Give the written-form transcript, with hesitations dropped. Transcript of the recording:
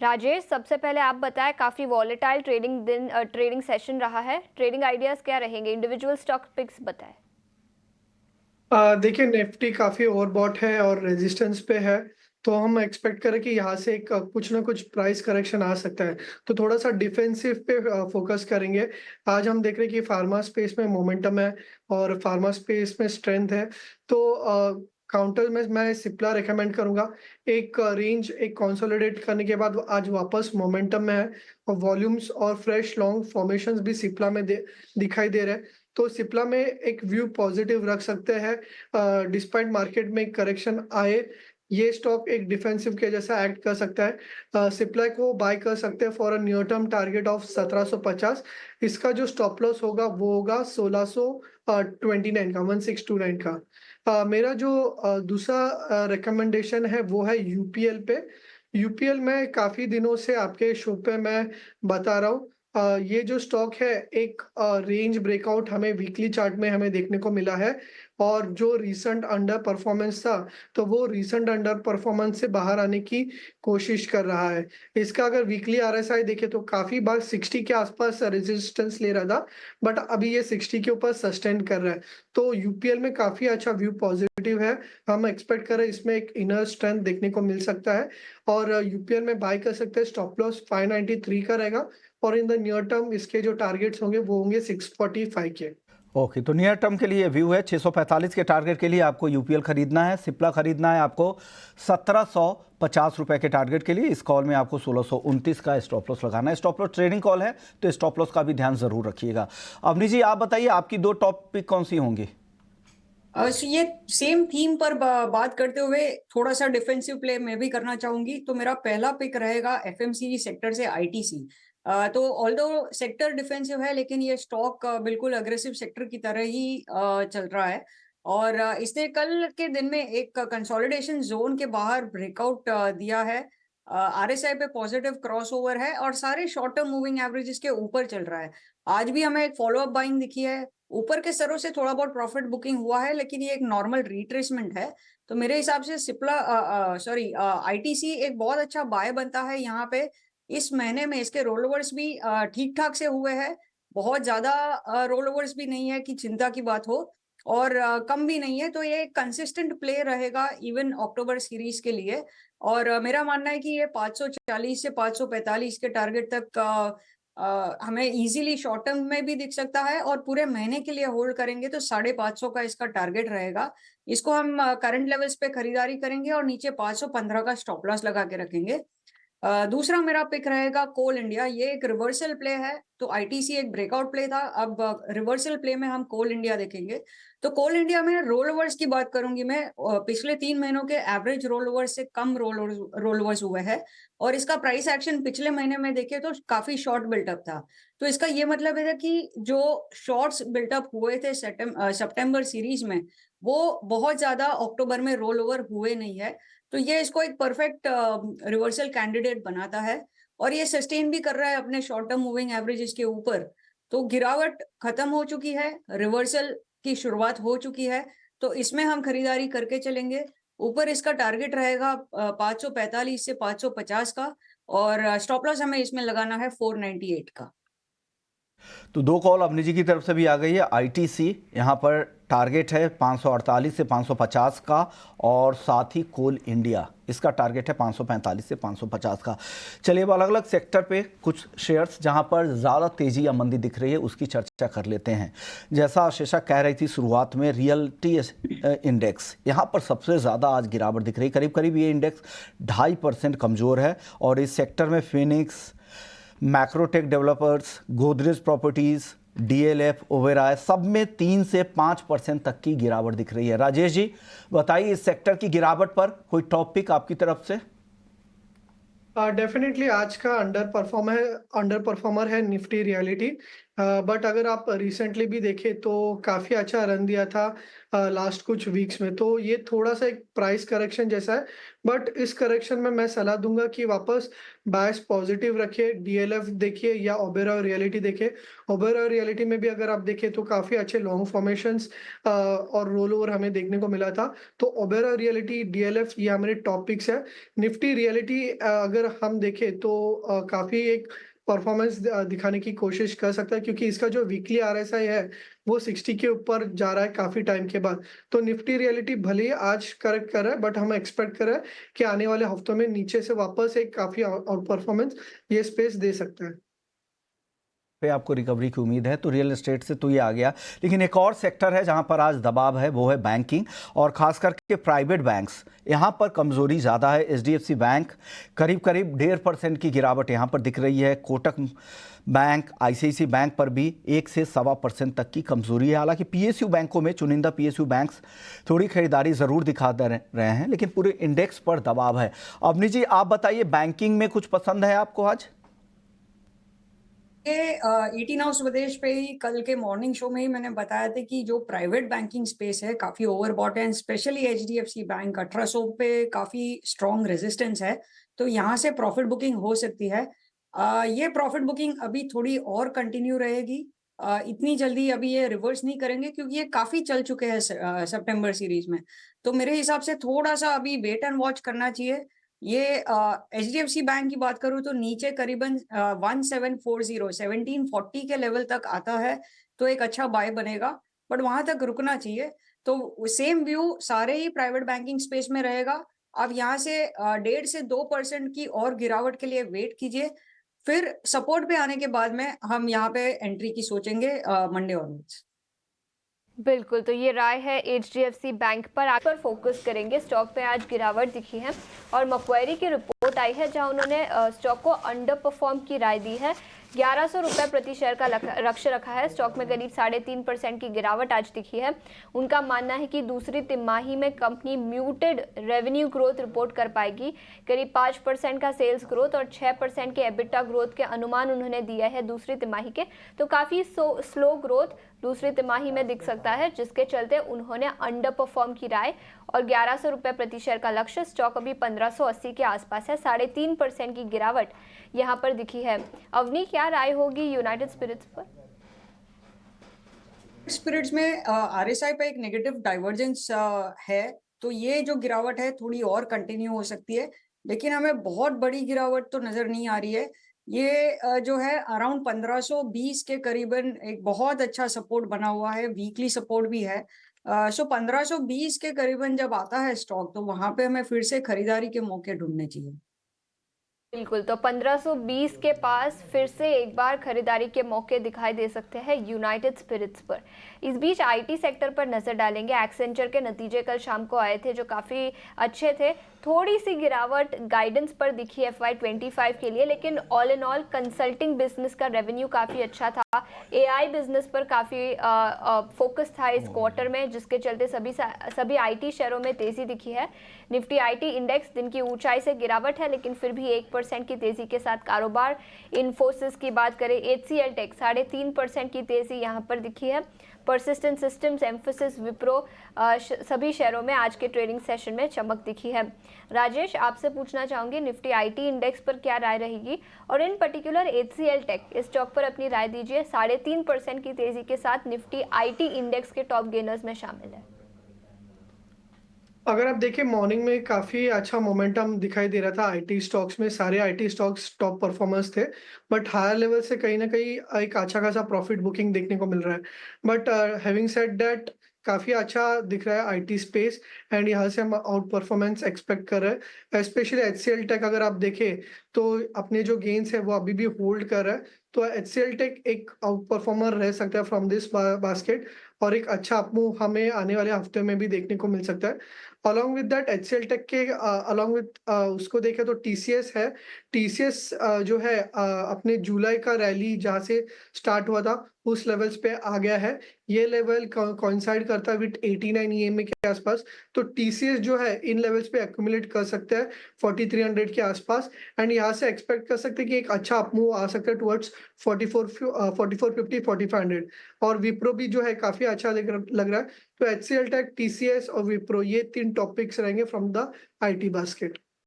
राजेश, सबसे पहले आप बताएं, काफ़ी वॉलेटाइल ट्रेडिंग सेशन रहा है। ट्रेडिंग आइडियाज़ क्या रहेंगे? इंडिविजुअल स्टॉक पिक्स बताएं। देखिए निफ्टी काफी ओवरबॉट है और रेजिस्टेंस पे है। तो हम एक्सपेक्ट करें कि यहाँ से एक कुछ ना कुछ प्राइस करेक्शन आ सकता है। तो थोड़ा सा डिफेंसिव पे फोकस करेंगे। आज हम देख रहे हैं कि फार्मा स्पेस में मोमेंटम है और फार्मा स्पेस में स्ट्रेंथ है। तो काउंटर में मैं सिप्ला रेकमेंड करूंगा। एक रेंज एक कंसोलिडेट करने के बाद आज वापस मोमेंटम में है और वॉल्यूम्स और फ्रेश लॉन्ग फॉर्मेशंस भी सिप्ला में दिखाई दे रहे हैं। तो सिप्ला में एक व्यू पॉजिटिव रख सकते हैं। डिस्पाइट मार्केट में करेक्शन आए, ये स्टॉक एक डिफेंसिव के जैसा एक्ट कर सकता है। सिप्ला को बाय कर सकते हैं for a near term target of 1750। इसका जो स्टॉप लॉस होगा वो होगा 1629 का, 1629 का। मेरा जो दूसरा रिकमेंडेशन है वो है यूपीएल पे। यूपीएल में काफी दिनों से आपके शो पे मैं बता रहा हूँ। ये जो स्टॉक है एक रेंज ब्रेकआउट हमें वीकली चार्ट में हमें देखने को मिला है। और जो रीसेंट अंडर परफॉर्मेंस था, तो वो रीसेंट अंडर परफॉर्मेंस से बाहर आने की कोशिश कर रहा है। इसका अगर वीकली आरएसआई देखे तो काफी बार 60 के आसपास रेजिस्टेंस ले रहा था, बट अभी ये 60 के ऊपर सस्टेन कर रहा है। तो यूपीएल में काफी अच्छा व्यू पॉजिटिव है। हम एक्सपेक्ट कर रहे हैं इसमें एक इनर स्ट्रेंथ देखने को मिल सकता है। और यूपीएल में बाय कर सकते हैं। स्टॉप लॉस 593 का रहेगा और इन द नियर टर्म इसके जो टारगेट्स होंगे वो होंगे 645 के। ओके, तो नियर टर्म के लिए व्यू है 645 के टारगेट के लिए आपको यूपीएल खरीदना है, सिप्ला खरीदना है आपको 1750 रुपए के टारगेट के लिए। इस कॉल में आपको 1629 का स्टॉप लॉस लगाना है। स्टॉप लॉस ट्रेडिंग कॉल है तो स्टॉप लॉस का भी ध्यान जरूर रखिएगा। अवनी जी, आप बताइए आपकी दो टॉपिक कौन सी होंगी? ये सेम थीम पर बात करते हुए थोड़ा सा डिफेंसिव प्ले मैं भी करना चाहूंगी। तो मेरा पहला पिक रहेगा एफएमसीजी सेक्टर से आईटीसी। तो ऑल्दो सेक्टर डिफेंसिव है, लेकिन ये स्टॉक बिल्कुल अग्रेसिव सेक्टर की तरह ही चल रहा है। और इसने कल के दिन में एक कंसोलिडेशन जोन के बाहर ब्रेकआउट दिया है। आरएसआई पे पॉजिटिव क्रॉसओवर है और सारे शॉर्ट टर्म मूविंग एवरेजेस के ऊपर चल रहा है। आज भी हमें एक फॉलोअप बाइंग दिखी है। ऊपर के स्तरों से थोड़ा बहुत प्रॉफिट बुकिंग हुआ है, लेकिन ये एक नॉर्मल रिट्रेसमेंट है। तो मेरे हिसाब से आईटीसी एक बहुत अच्छा बाय बनता है यहाँ पे। इस महीने में इसके रोल ओवर्स भी ठीक ठाक से हुए हैं। बहुत ज्यादा रोल ओवर्स भी नहीं है कि चिंता की बात हो, और कम भी नहीं है। तो ये एक कंसिस्टेंट प्ले रहेगा इवन अक्टूबर सीरीज के लिए। और मेरा मानना है कि ये 540 से 545 के टारगेट तक हमें इजीली शॉर्ट टर्म में भी दिख सकता है, और पूरे महीने के लिए होल्ड करेंगे तो 550 का इसका टारगेट रहेगा। इसको हम करंट लेवल्स पे खरीदारी करेंगे और नीचे 515 का स्टॉप लॉस लगा के रखेंगे। दूसरा मेरा पिक रहेगा कोल इंडिया। ये एक रिवर्सल प्ले है। तो आईटीसी एक ब्रेकआउट प्ले था, अब रिवर्सल प्ले में हम कोल इंडिया देखेंगे। तो कोल इंडिया में रोल ओवर्स की बात करूंगी मैं। पिछले 3 महीनों के एवरेज रोल ओवर्स से कम रोल ओवर्स हुए हैं। और इसका प्राइस एक्शन पिछले महीने में देखे तो काफी शॉर्ट बिल्टअप था। तो इसका ये मतलब है कि जो शॉर्ट्स बिल्टअप हुए थे सितंबर सीरीज में, वो बहुत ज्यादा अक्टूबर में रोल ओवर हुए नहीं है। तो ये इसको एक परफेक्ट रिवर्सल कैंडिडेट बनाता है। और ये सस्टेन भी कर रहा है अपने शॉर्ट टर्म मूविंग एवरेजेस के ऊपर। तो गिरावट खत्म हो चुकी है, रिवर्सल की शुरुआत हो चुकी है। तो इसमें हम खरीदारी करके चलेंगे। ऊपर इसका टारगेट रहेगा 545 से 550 का, और स्टॉप लॉस हमें इसमें लगाना है 498 का। तो दो कॉल अवनी जी की तरफ से भी आ गई है। आईटीसी यहाँ पर टारगेट है 548 से 550 का, और साथ ही कोल इंडिया इसका टारगेट है 545 से 550 का। चलिए अब अलग अलग सेक्टर पे कुछ शेयर्स जहाँ पर ज़्यादा तेज़ी या मंदी दिख रही है उसकी चर्चा कर लेते हैं। जैसा आशीषा कह रही थी शुरुआत में, रियल्टी इंडेक्स यहाँ पर सबसे ज़्यादा आज गिरावट दिख रही है। करीब करीब ये इंडेक्स 2.5% कमज़ोर है। और इस सेक्टर में Phoenix, Macrotech developers, Godrej properties, DLF, Oberoi सब में 3 से 5% तक की गिरावट दिख रही है। राजेश जी बताइए, इस सेक्टर की गिरावट पर कोई टॉपिक आपकी तरफ से? डेफिनेटली आज का अंडर परफॉर्मर है निफ्टी रियलिटी। बट अगर आप रिसेंटली भी देखें तो काफ़ी अच्छा रन दिया था लास्ट कुछ वीक्स में, तो ये थोड़ा-सा एक प्राइस करेक्शन जैसा है। बट इस करेक्शन में मैं सलाह दूँगा कि वापस बायस पॉजिटिव रखिए, डीएलएफ देखिए या ओबेरॉय रियलिटी देखिए। ओबेरॉय रियलिटी में भी अगर आप देखें तो काफ़ी अच्छे लॉन्ग फॉर्मेशंस और रोल ओवर हमें देखने को मिला था। तो ओबेरॉय रियलिटी, डीएलएफ ये हमारे टॉप पिक्स है। निफ्टी रियलिटी अगर हम देखें तो काफ़ी एक परफॉर्मेंस दिखाने की कोशिश कर सकता है, क्योंकि इसका जो वीकली आरएसआई है वो 60 के ऊपर जा रहा है काफ़ी टाइम के बाद। तो निफ्टी रियलिटी भले ही आज करेक्ट कर रहा है, बट हम एक्सपेक्ट कर रहे हैं कि आने वाले हफ्तों में नीचे से वापस एक काफ़ी आउट परफॉर्मेंस ये स्पेस दे सकता है। पे आपको रिकवरी की उम्मीद है, तो रियल एस्टेट से तो ये आ गया, लेकिन एक और सेक्टर है जहां पर आज दबाव है, वो है बैंकिंग और खास करके प्राइवेट बैंक्स। यहां पर कमजोरी ज़्यादा है। एचडीएफसी बैंक करीब 1.5% की गिरावट यहां पर दिख रही है। कोटक बैंक, आईसीआईसी बैंक पर भी 1 से 1.25% तक की कमजोरी है। हालांकि पीएसयू बैंकों में, चुनिंदा पीएसयू बैंक्स थोड़ी खरीदारी ज़रूर दिखा रहे हैं, लेकिन पूरे इंडेक्स पर दबाव है। अवनी जी, आप बताइए, बैंकिंग में कुछ पसंद है आपको आज? ये 18 हाउस स्वदेश पे ही कल के मॉर्निंग शो में ही मैंने बताया था कि जो प्राइवेट बैंकिंग स्पेस है काफी ओवरबॉट है, स्पेशली एचडीएफसी बैंक 1800 पे काफी स्ट्रॉन्ग रेजिस्टेंस है, तो यहाँ से प्रॉफिट बुकिंग हो सकती है। ये प्रॉफिट बुकिंग अभी थोड़ी और कंटिन्यू रहेगी। इतनी जल्दी अभी ये रिवर्स नहीं करेंगे क्योंकि ये काफी चल चुके हैं सितंबर सीरीज में। तो मेरे हिसाब से थोड़ा सा अभी वेट एंड वॉच करना चाहिए। ये एचडीएफसी बैंक की बात करूं तो नीचे करीबन 1740 1740 के लेवल तक आता है तो एक अच्छा बाय बनेगा, बट वहां तक रुकना चाहिए। तो सेम व्यू सारे ही प्राइवेट बैंकिंग स्पेस में रहेगा। आप यहाँ से 1.5 से 2% की और गिरावट के लिए वेट कीजिए, फिर सपोर्ट पे आने के बाद में हम यहाँ पे एंट्री की सोचेंगे मंडे ऑनवर्ड्स। बिल्कुल, तो ये राय है एचडीएफसी बैंक पर। आज पर फोकस करेंगे। स्टॉक पे आज गिरावट दिखी है और मक्वारी की रिपोर्ट आई है जहां उन्होंने स्टॉक को अंडर परफॉर्म की राय दी है। 1100 रुपये प्रति शेयर का लक्ष्य रखा है। स्टॉक में करीब 3.5% की गिरावट आज दिखी है। उनका मानना है कि दूसरी तिमाही में company muted revenue growth report कर पाएगी। करीब 5% का सेल्स ग्रोथ और 6% के एबिटा ग्रोथ के अनुमान उन्होंने दिया है दूसरी तिमाही के। तो काफ़ी स्लो ग्रोथ दूसरी तिमाही में दिख सकता है, जिसके चलते उन्होंने अंडर परफॉर्म की राय और 1100 रुपये प्रति शेयर का लक्ष्य। स्टॉक अभी 1580 के आसपास है। 3.5% की गिरावट यहाँ पर दिखी है। अवनी, क्या राय होगी यूनाइटेड स्पिरिट्स पर? स्पिरिट्स में आरएसआई पे एक नेगेटिव डाइवर्जेंस है, तो ये जो गिरावट है थोड़ी और कंटिन्यू हो सकती है, लेकिन हमें बहुत बड़ी गिरावट तो नजर नहीं आ रही है। ये जो है अराउंड 1520 के करीबन एक बहुत अच्छा सपोर्ट बना हुआ है, वीकली सपोर्ट भी है। सो 1520 के करीबन जब आता है स्टॉक तो वहां पे हमें फिर से खरीदारी के मौके ढूंढने चाहिए। बिल्कुल, तो 1520 के पास फिर से एक बार खरीदारी के मौके दिखाई दे सकते हैं यूनाइटेड स्पिरिट्स पर। इस बीच आईटी सेक्टर पर नजर डालेंगे। एक्सेंचर के नतीजे कल शाम को आए थे जो काफ़ी अच्छे थे। थोड़ी सी गिरावट गाइडेंस पर दिखी FY25 के लिए, लेकिन all in all consulting business का रेवेन्यू काफ़ी अच्छा था। एआई बिजनेस पर काफ़ी फोकस था इस क्वार्टर में, जिसके चलते सभी आईटी शेयरों में तेज़ी दिखी है। निफ्टी आईटी इंडेक्स दिन की ऊंचाई से गिरावट है, लेकिन फिर भी 1% की तेज़ी के साथ कारोबार। इन्फोसिस की बात करें, HCL टेक 3.5% की तेज़ी यहाँ पर दिखी है। परसिस्टेंट सिस्टम्स, एम्फोसिस, विप्रो सभी शेयरों में आज के ट्रेडिंग सेशन में चमक दिखी है। राजेश, आपसे पूछना चाहूंगी निफ्टी आईटी इंडेक्स पर क्या राय रहेगी, और इन पर्टिकुलर HCL टेक इस स्टॉक पर अपनी राय दीजिए। 3.5% की तेजी के साथ निफ्टी आईटी इंडेक्स के टॉप गेनर्स में शामिल है। अगर आप देखें मॉर्निंग में काफ़ी अच्छा मोमेंटम दिखाई दे रहा था आईटी स्टॉक्स में, सारे आईटी स्टॉक्स टॉप परफॉर्मर्स थे, बट हायर लेवल से कहीं ना कहीं एक अच्छा खासा प्रॉफिट बुकिंग देखने को मिल रहा है। बट हैविंग सेड दैट काफ़ी अच्छा दिख रहा है आईटी स्पेस, एंड यहाँ से हम आउट परफॉर्मेंस एक्सपेक्ट कर रहे हैं। स्पेशली HCL टेक अगर आप देखें तो अपने जो गेन्स है वो अभी भी होल्ड कर रहा है, तो HCL टेक एक आउट परफॉर्मर रह सकता है फ्रॉम दिस बास्केट, और एक अच्छा अपमूव हमें आने वाले हफ्ते में भी देखने को मिल सकता है। Along with that HCL Tech के अलॉन्ग विद उसको देखें तो टीसीएस है। टीसीएस जो है अपने जुलाई का रैली जहाँ से स्टार्ट हुआ था उस लेवल्स पे आ गया है। ये लेवल कोइंसाइड करता है विद 89 ईएमए के आसपास। तो टीसीएस जो है इन लेवल्स पे एक्यूमुलेट कर सकता है 4300 के आसपास, एंड यहाँ से एक्सपेक्ट कर सकते हैं कि एक अच्छा अपमूव आ सकता है टुवर्ड्स 4450 4500। और विप्रो भी जो है काफी अच्छा लग रहा है। तो एचसीएल टेक, टीसीएस और विप्रो ये 3 टॉपिक्स रहेंगे फ्रॉम द आईटी बास्केट।